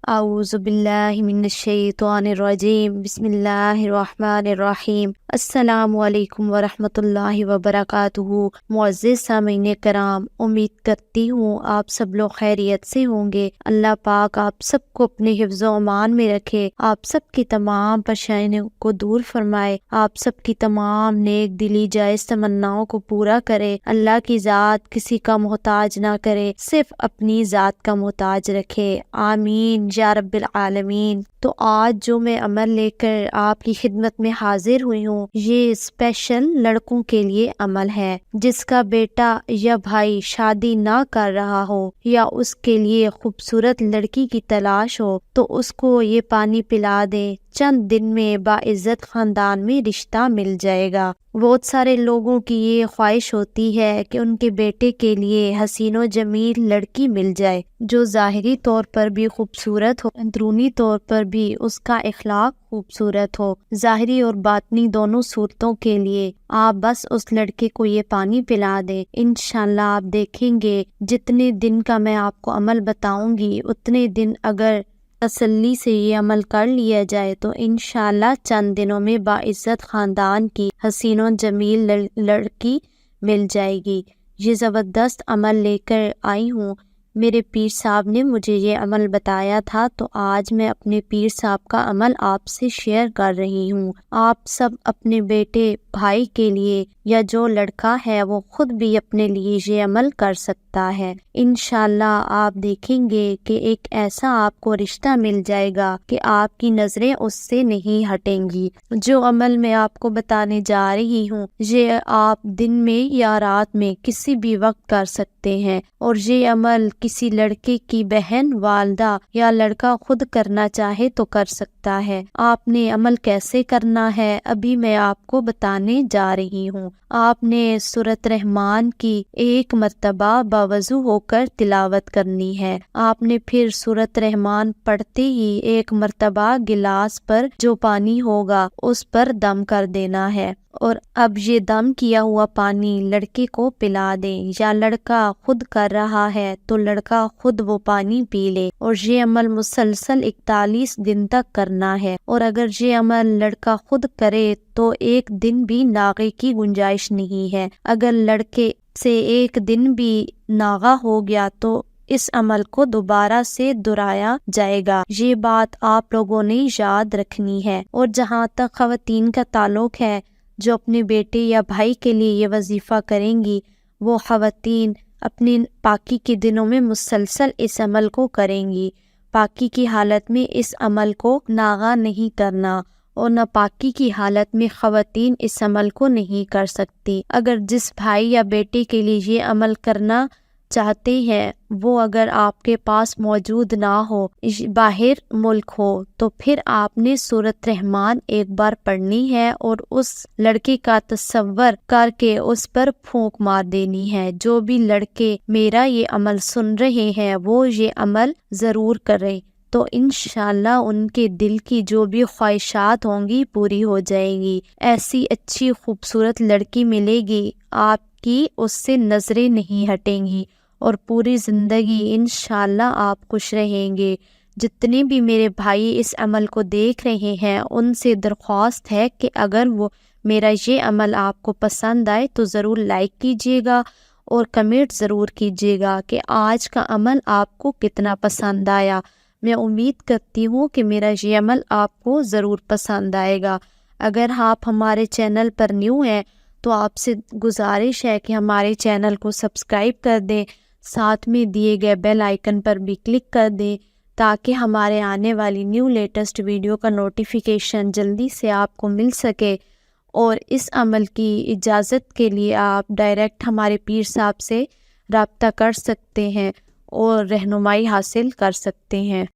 اعوذ باللہ من الشیطان الرجیم، بسم اللہ الرحمن الرحیم۔ السلام علیکم ورحمۃ اللہ وبرکاتہ۔ معزز سامعین کرام، امید کرتی ہوں آپ سب لوگ خیریت سے ہوں گے۔ اللہ پاک آپ سب کو اپنے حفظ و امان میں رکھے، آپ سب کی تمام پریشانیوں کو دور فرمائے، آپ سب کی تمام نیک دلی جائز تمناؤں کو پورا کرے۔ اللہ کی ذات کسی کا محتاج نہ کرے، صرف اپنی ذات کا محتاج رکھے، آمین یا رب العالمین۔ تو آج جو میں عمل لے کر آپ کی خدمت میں حاضر ہوئی ہوں، یہ اسپیشل لڑکوں کے لیے عمل ہے۔ جس کا بیٹا یا بھائی شادی نہ کر رہا ہو یا اس کے لیے خوبصورت لڑکی کی تلاش ہو تو اس کو یہ پانی پلا دیں، چند دن میں باعزت خاندان میں رشتہ مل جائے گا۔ بہت سارے لوگوں کی یہ خواہش ہوتی ہے کہ ان کے بیٹے کے لیے حسین و جمیل لڑکی مل جائے، جو ظاہری طور پر بھی خوبصورت ہو، اندرونی طور پر بھی اس کا اخلاق خوبصورت ہو۔ ظاہری اور باطنی دونوں صورتوں کے لیے آپ بس اس لڑکے کو یہ پانی پلا دیں، انشاءاللہ آپ دیکھیں گے جتنے دن کا میں آپ کو عمل بتاؤں گی اتنے دن اگر تسلی سے یہ عمل کر لیا جائے تو انشاءاللہ چند دنوں میں باعزت خاندان کی حسین و جمیل لڑکی مل جائے گی۔ یہ زبردست عمل لے کر آئی ہوں، میرے پیر صاحب نے مجھے یہ عمل بتایا تھا تو آج میں اپنے پیر صاحب کا عمل آپ سے شیئر کر رہی ہوں۔ آپ سب اپنے بیٹے بھائی کے لیے یا جو لڑکا ہے وہ خود بھی اپنے لیے یہ عمل کر سکتا ہے۔ انشاءاللہ آپ دیکھیں گے کہ ایک ایسا آپ کو رشتہ مل جائے گا کہ آپ کی نظریں اس سے نہیں ہٹیں گی۔ جو عمل میں آپ کو بتانے جا رہی ہوں یہ آپ دن میں یا رات میں کسی بھی وقت کر سکتے ہیں، اور یہ عمل کسی لڑکے کی بہن، والدہ یا لڑکا خود کرنا چاہے تو کر سکتا ہے۔ آپ نے عمل کیسے کرنا ہے ابھی میں آپ کو بتانے جا رہی ہوں۔ آپ نے سورۃ رحمان کی ایک مرتبہ باوضو ہو کر تلاوت کرنی ہے۔ آپ نے پھر سورۃ رحمان پڑھتے ہی ایک مرتبہ گلاس پر جو پانی ہوگا اس پر دم کر دینا ہے، اور اب یہ دم کیا ہوا پانی لڑکے کو پلا دیں، یا لڑکا خود کر رہا ہے تو لڑکا خود وہ پانی پی لے، اور یہ عمل مسلسل 41 دن تک کرنا ہے۔ اور اگر یہ عمل لڑکا خود کرے تو ایک دن بھی ناغے کی گنجائش نہیں ہے۔ اگر لڑکے سے ایک دن بھی ناغہ ہو گیا تو اس عمل کو دوبارہ سے دہرایا جائے گا۔ یہ بات آپ لوگوں نے یاد رکھنی ہے۔ اور جہاں تک خواتین کا تعلق ہے جو اپنے بیٹے یا بھائی کے لیے یہ وظیفہ کریں گی، وہ خواتین اپنی پاکی کے دنوں میں مسلسل اس عمل کو کریں گی۔ پاکی کی حالت میں اس عمل کو ناغہ نہیں کرنا، اور ناپاکی کی حالت میں خواتین اس عمل کو نہیں کر سکتی۔ اگر جس بھائی یا بیٹے کے لیے یہ عمل کرنا چاہتے ہیں وہ اگر آپ کے پاس موجود نہ ہو، باہر ملک ہو، تو پھر آپ نے سورۃ رحمان ایک بار پڑھنی ہے اور اس لڑکے کا تصور کر کے اس پر پھونک مار دینی ہے۔ جو بھی لڑکے میرا یہ عمل سن رہے ہیں وہ یہ عمل ضرور کریں تو انشاءاللہ ان کے دل کی جو بھی خواہشات ہوں گی پوری ہو جائیں گی۔ ایسی اچھی خوبصورت لڑکی ملے گی آپ کی، اس سے نظریں نہیں ہٹیں گی، اور پوری زندگی انشاءاللہ آپ خوش رہیں گے۔ جتنے بھی میرے بھائی اس عمل کو دیکھ رہے ہیں ان سے درخواست ہے کہ اگر وہ میرا یہ عمل آپ کو پسند آئے تو ضرور لائک کیجیے گا اور کمنٹ ضرور کیجیے گا کہ آج کا عمل آپ کو کتنا پسند آیا۔ میں امید کرتی ہوں کہ میرا یہ عمل آپ کو ضرور پسند آئے گا۔ اگر آپ ہمارے چینل پر نیو ہیں تو آپ سے گزارش ہے کہ ہمارے چینل کو سبسکرائب کر دیں، ساتھ میں دیے گئے بیل آئیکن پر بھی کلک کر دیں تاکہ ہمارے آنے والی نیو لیٹسٹ ویڈیو کا نوٹیفیکیشن جلدی سے آپ کو مل سکے۔ اور اس عمل کی اجازت کے لیے آپ ڈائریکٹ ہمارے پیر صاحب سے رابطہ کر سکتے ہیں اور رہنمائی حاصل کر سکتے ہیں۔